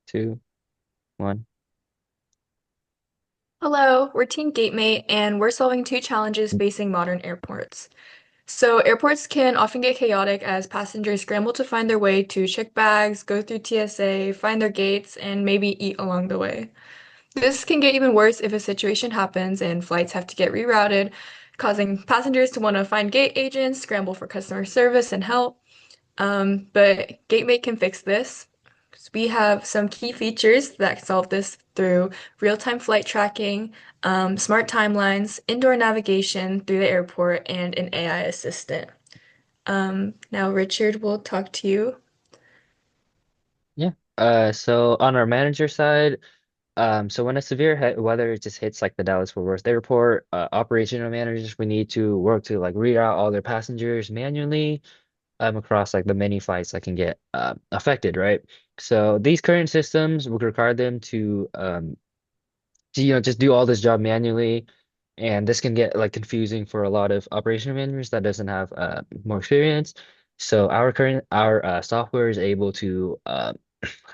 two, one. Hello, we're Team GateMate, and we're solving two challenges facing modern airports. So, airports can often get chaotic as passengers scramble to find their way to check bags, go through TSA, find their gates, and maybe eat along the way. This can get even worse if a situation happens and flights have to get rerouted, causing passengers to want to find gate agents, scramble for customer service and help. But GateMate can fix this. We have some key features that solve this through real-time flight tracking, smart timelines, indoor navigation through the airport, and an AI assistant. Now Richard will talk to you. Yeah. So on our manager side, so when a severe weather just hits like the Dallas-Fort Worth airport, operational managers we need to work to like reroute all their passengers manually across like the many flights that can get affected, right? So these current systems would require them to just do all this job manually, and this can get like confusing for a lot of operational managers that doesn't have more experience. So our software is able to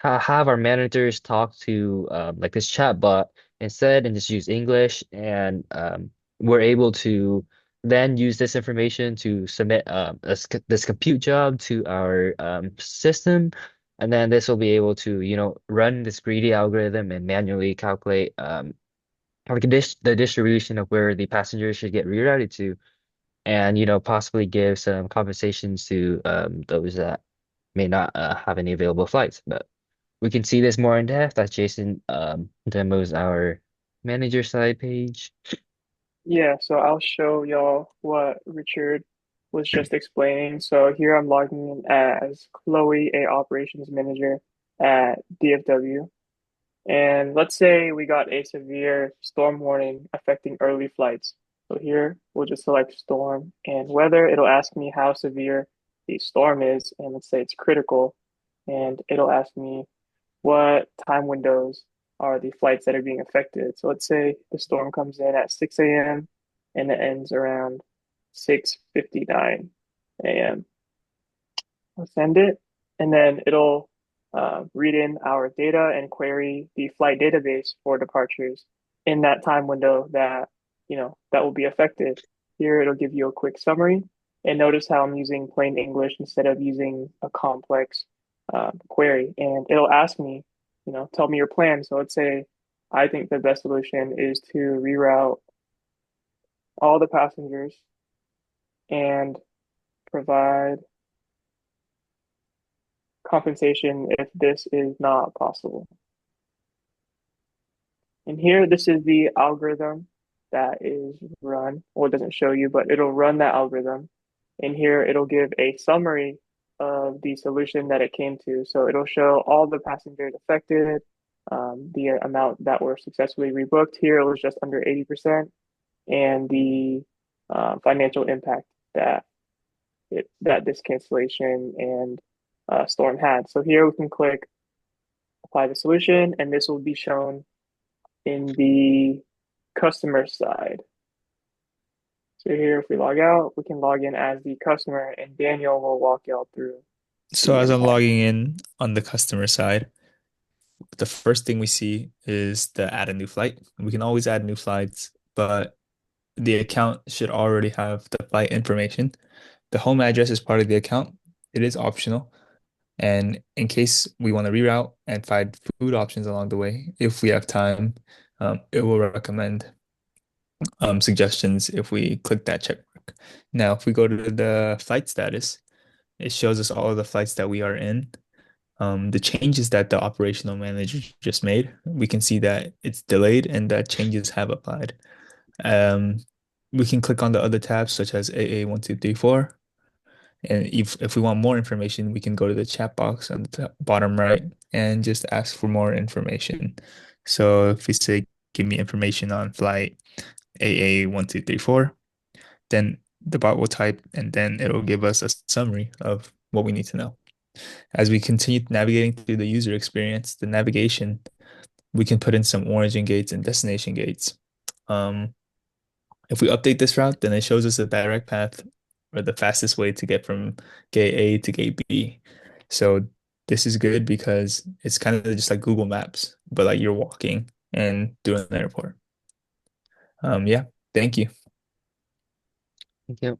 have our managers talk to like this chat bot instead and just use English, and we're able to then use this information to submit this compute job to our system. And then this will be able to, run this greedy algorithm and manually calculate like the distribution of where the passengers should get rerouted to, and possibly give some compensations to those that may not have any available flights. But we can see this more in depth as Jason demos our manager side page. Yeah, so I'll show y'all what Richard was just explaining. So here I'm logging in as Chloe, a operations manager at DFW. And let's say we got a severe storm warning affecting early flights. So here we'll just select storm and weather. It'll ask me how severe the storm is, and let's say it's critical. And it'll ask me what time windows are the flights that are being affected. So let's say the storm comes in at 6 a.m. and it ends around 6:59 a.m. I'll send it, and then it'll read in our data and query the flight database for departures in that time window that will be affected. Here it'll give you a quick summary, and notice how I'm using plain English instead of using a complex query. And it'll ask me, tell me your plan. So let's say I think the best solution is to reroute all the passengers and provide compensation if this is not possible. And here, this is the algorithm that is run. Well, it doesn't show you, but it'll run that algorithm. And here, it'll give a summary of the solution that it came to. So it'll show all the passengers affected, the amount that were successfully rebooked. Here, it was just under 80%, and the financial impact that this cancellation and storm had. So here we can click apply the solution, and this will be shown in the customer side. So here, if we log out, we can log in as the customer, and Daniel will walk y'all through So the as I'm impact. logging in on the customer side, the first thing we see is the add a new flight. We can always add new flights, but the account should already have the flight information. The home address is part of the account. It is optional. And in case we want to reroute and find food options along the way, if we have time, it will recommend suggestions if we click that check mark. Now, if we go to the flight status, it shows us all of the flights that we are in. The changes that the operational manager just made, we can see that it's delayed and that changes have applied. Um, we can click on the other tabs such as AA1234. And if we want more information, we can go to the chat box on the bottom right and just ask for more information. So if we say, give me information on flight AA1234, then the bot will type and then it'll give us a summary of what we need to know. As we continue navigating through the user experience, the navigation, we can put in some origin gates and destination gates. Um, if we update this route, then it shows us a direct path or the fastest way to get from gate A to gate B. So this is good because it's kind of just like Google Maps, but like you're walking and doing the airport. Yeah, thank you. Thank you.